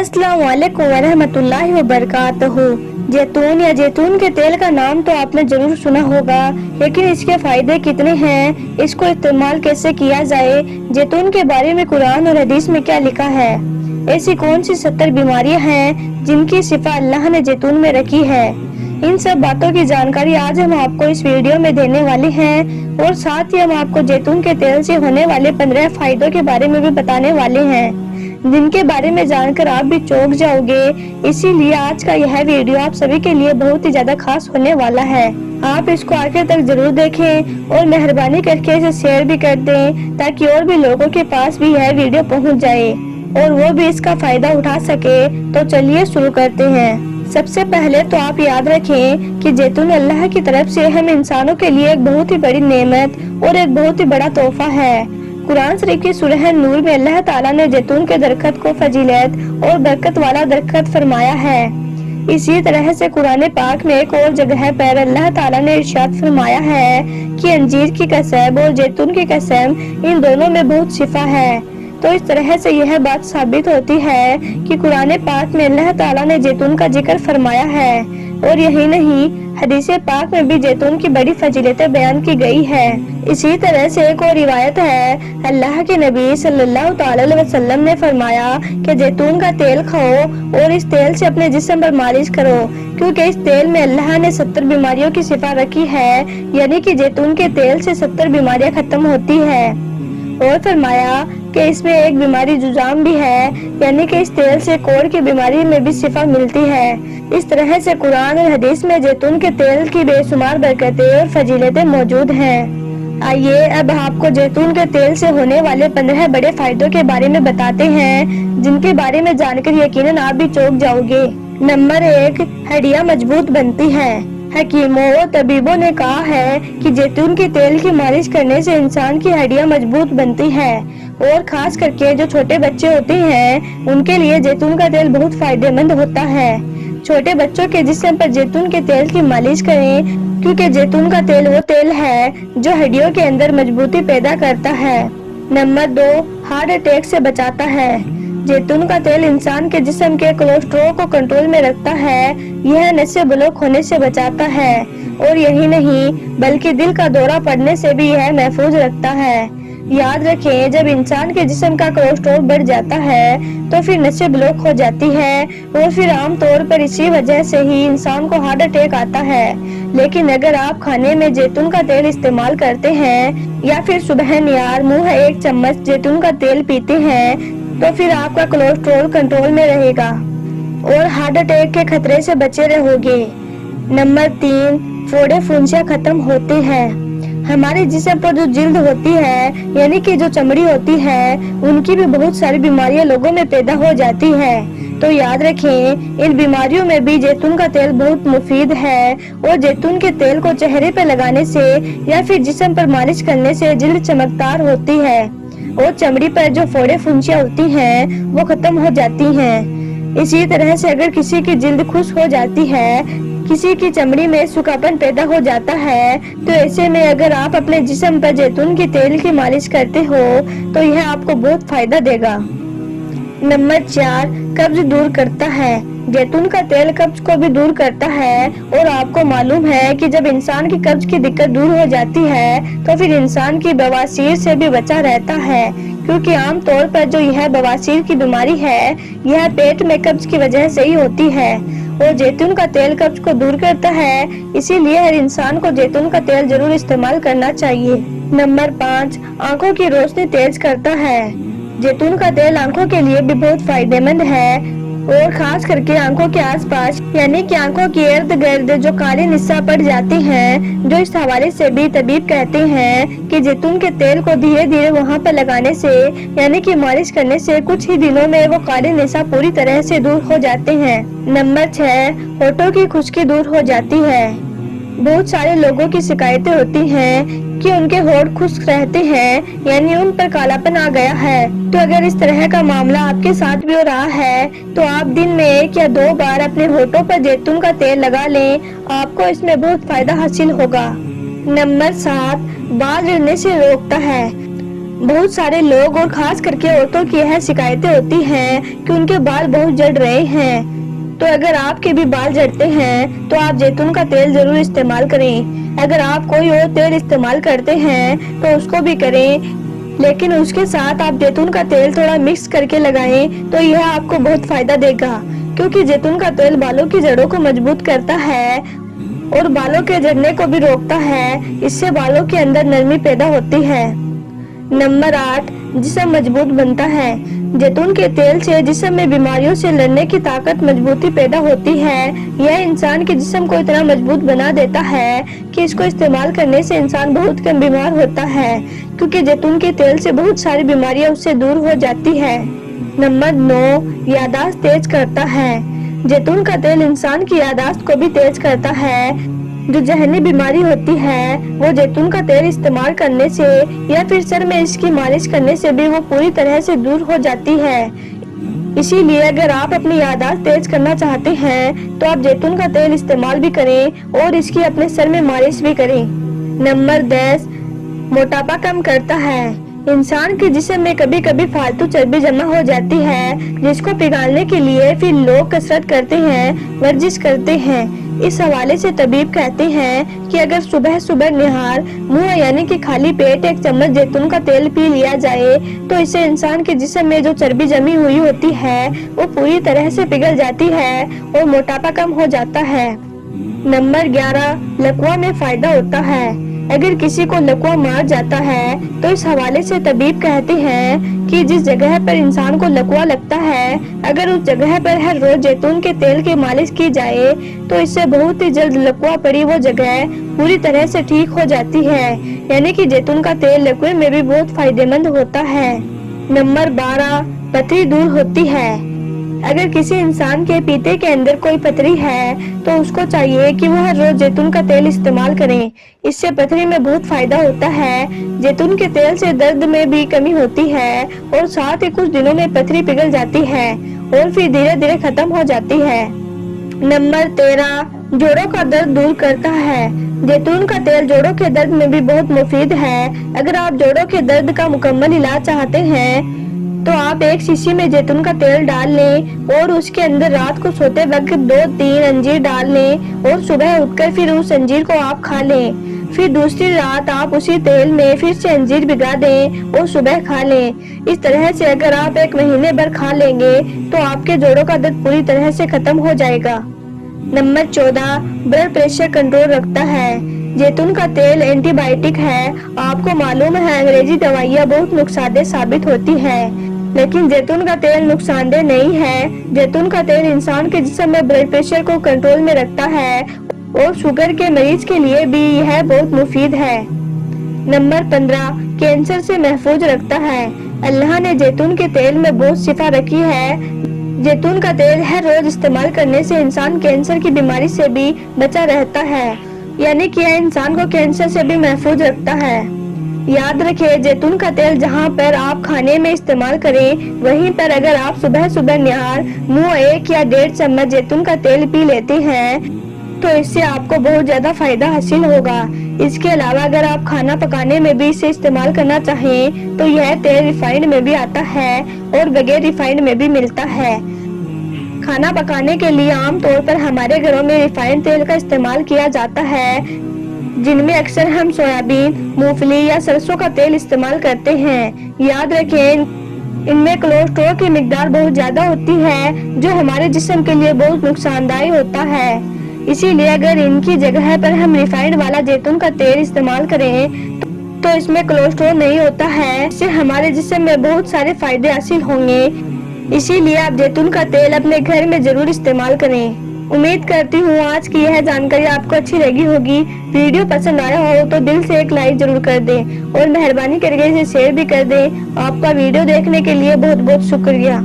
अस्सलाम वालेकुम वरहमतुल्लाहि वबरकातुहू। जैतून या जैतून के तेल का नाम तो आपने जरूर सुना होगा, लेकिन इसके फायदे कितने हैं, इसको इस्तेमाल कैसे किया जाए, जैतून के बारे में कुरान और हदीस में क्या लिखा है, ऐसी कौन सी 70 बीमारियां हैं जिनकी शिफा अल्लाह ने जैतून में रखी है, इन सब बातों की जानकारी आज हम आपको इस वीडियो में देने वाले हैं और साथ ही हम आपको जैतून के तेल से होने वाले 15 फायदों के बारे में भी बताने वाले हैं, जिनके बारे में जानकर आप भी चौंक जाओगे। इसीलिए आज का यह वीडियो आप सभी के लिए बहुत ही ज्यादा खास होने वाला है। आप इसको आखिर तक जरूर देखें और मेहरबानी करके इसे शेयर भी कर दें, ताकि और भी लोगों के पास भी यह वीडियो पहुंच जाए और वो भी इसका फायदा उठा सके। तो चलिए शुरू करते हैं। सबसे पहले तो आप याद रखें कि जैतून अल्लाह की तरफ से हम इंसानों के लिए एक बहुत ही बड़ी नेमत और एक बहुत ही बड़ा तोहफा है। कुरान शरीफ की सूरह नूर में अल्लाह ताला ने जैतून के दरख्त को फजीलत और बरकत वाला दरख्त फरमाया है। इसी तरह से कुरान पाक में एक और जगह पर अल्लाह ताला ने इरशाद फरमाया है कि अंजीर की कसम और जैतून की कसम, इन दोनों में बहुत शिफा है। तो इस तरह से यह बात साबित होती है कि कुरान पाक में अल्लाह ताला ने जैतून का जिक्र फरमाया है, और यही नहीं, हदीस पाक में भी जैतून की बड़ी फजीलतें बयान की गई है। इसी तरह से एक और रिवायत है, अल्लाह के नबी सल्लल्लाहु अलैहि वसल्लम ने फरमाया कि जैतून का तेल खाओ और इस तेल से अपने जिस्म पर मालिश करो, क्योंकि इस तेल में अल्लाह ने 70 बीमारियों की शिफा रखी है, यानी कि जैतून के तेल से 70 बीमारियां खत्म होती है। और फरमाया कि इसमें एक बीमारी जुजाम भी है, यानी कि इस तेल से कोढ़ की बीमारी में भी शिफा मिलती है। इस तरह से कुरान और हदीस में जैतून के तेल की बेशुमार बरकतें और फजीलतें मौजूद हैं। आइए अब आपको जैतून के तेल से होने वाले 15 बड़े फायदों के बारे में बताते हैं, जिनके बारे में जानकर यकीनन आप भी चौंक जाओगे। नंबर 1, हड्डियां मजबूत बनती हैं। हकीमों और तबीबों ने कहा है कि जैतून के तेल की मालिश करने से इंसान की हड्डियां मजबूत बनती है, और खास करके जो छोटे बच्चे होते हैं उनके लिए जैतून का तेल बहुत फायदेमंद होता है। छोटे बच्चों के जिस्म पर जैतून के तेल की मालिश करें, क्योंकि जैतून का तेल वो तेल है जो हड्डियों के अंदर मजबूती पैदा करता है। नंबर 2, हार्ट अटैक से बचाता है। जैतून का तेल इंसान के जिस्म के कोलेस्ट्रॉल को कंट्रोल में रखता है, यह नसें ब्लॉक होने से बचाता है, और यही नहीं बल्कि दिल का दौरा पड़ने से भी यह महफूज रखता है। याद रखें, जब इंसान के जिस्म का कोलेस्ट्रॉल बढ़ जाता है तो फिर नसें ब्लॉक हो जाती है, और फिर आम तौर पर इसी वजह से ही इंसान को हार्ट अटैक आता है। लेकिन अगर आप खाने में जैतून का तेल इस्तेमाल करते हैं या फिर सुबह नियार मुंह 1 चम्मच जैतून का तेल पीते हैं, तो फिर आपका कोलेस्ट्रॉल कंट्रोल में रहेगा और हार्ट अटैक के खतरे से बचे रहोगे। नंबर 3, फोड़े फुंसियां खत्म होते हैं। हमारे जिस्म पर जो जिल्द होती है, यानी कि जो चमड़ी होती है, उनकी भी बहुत सारी बीमारियां लोगों में पैदा हो जाती है। तो याद रखें, इन बीमारियों में भी जैतून का तेल बहुत मुफीद है, और जैतून के तेल को चेहरे पर लगाने से या फिर जिस्म पर मालिश करने से जिल्द चमकदार होती है, और चमड़ी पर जो फोड़े फुंसियां होती हैं वो खत्म हो जाती हैं। इसी तरह से अगर किसी की जिल्द खुश्क हो जाती है, किसी की चमड़ी में सूखापन पैदा हो जाता है, तो ऐसे में अगर आप अपने जिस्म पर जैतून के तेल की मालिश करते हो तो यह आपको बहुत फायदा देगा। नंबर 4, कब्ज दूर करता है। जैतून का तेल कब्ज को भी दूर करता है, और आपको मालूम है कि जब इंसान की कब्ज की दिक्कत दूर हो जाती है तो फिर इंसान की बवासीर से भी बचा रहता है, क्योंकि आम तौर पर जो यह बवासीर की बीमारी है यह पेट में कब्ज की वजह से ही होती है, और जैतून का तेल कब्ज को दूर करता है। इसीलिए हर इंसान को जैतून का तेल जरूर इस्तेमाल करना चाहिए। नंबर 5, आंखों की रोशनी तेज करता है। जैतून का तेल आंखों के लिए भी बहुत फायदेमंद है, और खास करके आंखों के आसपास, यानी कि आंखों के इर्द गिर्द जो काली निस्सा पड़ जाती हैं, जो इस हवाले से भी तबीब कहते हैं कि जैतून के तेल को धीरे धीरे वहां पर लगाने से, यानी कि मालिश करने से कुछ ही दिनों में वो काली निस्सा पूरी तरह से दूर हो जाते हैं। नंबर 6, होठों की खुश्की दूर हो जाती है। बहुत सारे लोगों की शिकायतें होती हैं कि उनके होठ खुश्क रहते हैं, यानी उन पर कालापन आ गया है। तो अगर इस तरह का मामला आपके साथ भी हो रहा है तो आप दिन में 1 या 2 बार अपने होठों पर जैतून का तेल लगा लें, आपको इसमें बहुत फायदा हासिल होगा। नंबर 7, बाल गिरने से रोकता है। बहुत सारे लोग और खास करके औरतों की यह शिकायतें होती हैं कि उनके बाल बहुत झड़ रहे हैं। तो अगर आपके भी बाल झड़ते हैं तो आप जैतून का तेल जरूर इस्तेमाल करें। अगर आप कोई और तेल इस्तेमाल करते हैं तो उसको भी करें, लेकिन उसके साथ आप जैतून का तेल थोड़ा मिक्स करके लगाएं तो यह आपको बहुत फायदा देगा, क्योंकि जैतून का तेल बालों की जड़ों को मजबूत करता है और बालों के झड़ने को भी रोकता है। इससे बालों के अंदर नरमी पैदा होती है। नंबर 8, जिस्म मजबूत बनता है। जैतून के तेल से जिस्म में बीमारियों से लड़ने की ताकत मजबूती पैदा होती है। यह इंसान के जिस्म को इतना मजबूत बना देता है कि इसको इस्तेमाल करने से इंसान बहुत कम बीमार होता है, क्योंकि जैतून के तेल से बहुत सारी बीमारियां उससे दूर हो जाती है। नंबर 9, याददाश्त तेज करता है। जैतून का तेल इंसान की याददाश्त को भी तेज करता है। जो जहनी बीमारी होती है वो जैतून का तेल इस्तेमाल करने से या फिर सर में इसकी मालिश करने से भी वो पूरी तरह से दूर हो जाती है। इसीलिए अगर आप अपनी याददाश्त तेज करना चाहते हैं तो आप जैतून का तेल इस्तेमाल भी करें और इसकी अपने सर में मालिश भी करें। नंबर 10, मोटापा कम करता है। इंसान के जिस्म में कभी कभी फालतू चर्बी जमा हो जाती है, जिसको पिघालने के लिए फिर लोग कसरत करते हैं, वर्जिश करते हैं। इस हवाले से तबीब कहते हैं कि अगर सुबह सुबह निहार मुंह यानी कि खाली पेट 1 चम्मच जैतून का तेल पी लिया जाए तो इससे इंसान के जिस्म में जो चर्बी जमी हुई होती है वो पूरी तरह से पिघल जाती है और मोटापा कम हो जाता है। नंबर 11, लकवा में फायदा होता है। अगर किसी को लकवा मार जाता है तो इस हवाले से तबीब कहते हैं कि जिस जगह पर इंसान को लकवा लगता है, अगर उस जगह पर हर रोज जैतून के तेल की मालिश की जाए तो इससे बहुत ही जल्द लकवा पड़ी वो जगह पूरी तरह से ठीक हो जाती है। यानी कि जैतून का तेल लकवे में भी बहुत फायदेमंद होता है। नंबर 12, पथरी दूर होती है। अगर किसी इंसान के पीते के अंदर कोई पथरी है तो उसको चाहिए कि वह हर रोज जैतून का तेल इस्तेमाल करें। इससे पथरी में बहुत फायदा होता है। जैतून के तेल से दर्द में भी कमी होती है और साथ ही कुछ दिनों में पथरी पिघल जाती है और फिर धीरे धीरे खत्म हो जाती है। नंबर 13, जोड़ों का दर्द दूर करता है। जैतून का तेल जोड़ों के दर्द में भी बहुत मुफीद है। अगर आप जोड़ों के दर्द का मुकम्मल इलाज चाहते हैं तो आप 1 शीशी में जैतून का तेल डाल लें और उसके अंदर रात को सोते वक्त 2-3 अंजीर डाल लें और सुबह उठकर फिर उस अंजीर को आप खा लें। फिर दूसरी रात आप उसी तेल में फिर से अंजीर भिगा दें और सुबह खा लें। इस तरह से अगर आप 1 महीने भर खा लेंगे तो आपके जोड़ों का दर्द पूरी तरह से खत्म हो जाएगा। नंबर 14, ब्लड प्रेशर कंट्रोल रखता है। जैतून का तेल एंटीबायोटिक है। आपको मालूम है अंग्रेजी दवाइयाँ बहुत नुकसानदेह साबित होती है, लेकिन जैतून का तेल नुकसानदेह नहीं है। जैतून का तेल इंसान के जिस्म में ब्लड प्रेशर को कंट्रोल में रखता है और शुगर के मरीज के लिए भी यह बहुत मुफीद है। नंबर 15, कैंसर से महफूज रखता है। अल्लाह ने जैतून के तेल में बहुत शिफा रखी है। जैतून का तेल हर रोज इस्तेमाल करने से इंसान कैंसर की बीमारी से भी बचा रहता है, यानी कि यह इंसान को कैंसर से भी महफूज रखता है। याद रखें, जैतून का तेल जहां पर आप खाने में इस्तेमाल करें वहीं पर अगर आप सुबह सुबह निहार मुंह 1 या 1.5 चम्मच जैतून का तेल पी लेते हैं तो इससे आपको बहुत ज्यादा फायदा हासिल होगा। इसके अलावा अगर आप खाना पकाने में भी इसे इस्तेमाल करना चाहें तो यह तेल रिफाइंड में भी आता है और बगैर रिफाइंड में भी मिलता है। खाना पकाने के लिए आमतौर पर हमारे घरों में रिफाइंड तेल का इस्तेमाल किया जाता है, जिनमें अक्सर हम सोयाबीन, मूंगफली या सरसों का तेल इस्तेमाल करते हैं। याद रखें, इनमें कोलेस्ट्रॉल की मिकदार बहुत ज्यादा होती है जो हमारे जिस्म के लिए बहुत नुकसानदायक होता है। इसीलिए अगर इनकी जगह पर हम रिफाइंड वाला जैतून का तेल इस्तेमाल करें तो इसमें कोलेस्ट्रॉल नहीं होता है। इससे हमारे जिस्म में बहुत सारे फायदे हासिल होंगे। इसीलिए आप जैतून का तेल अपने घर में जरूर इस्तेमाल करें। उम्मीद करती हूँ आज की यह जानकारी आपको अच्छी लगी होगी। वीडियो पसंद आया हो तो दिल से एक लाइक जरूर कर दें और मेहरबानी करके इसे शेयर भी कर दें। आपका वीडियो देखने के लिए बहुत बहुत शुक्रिया।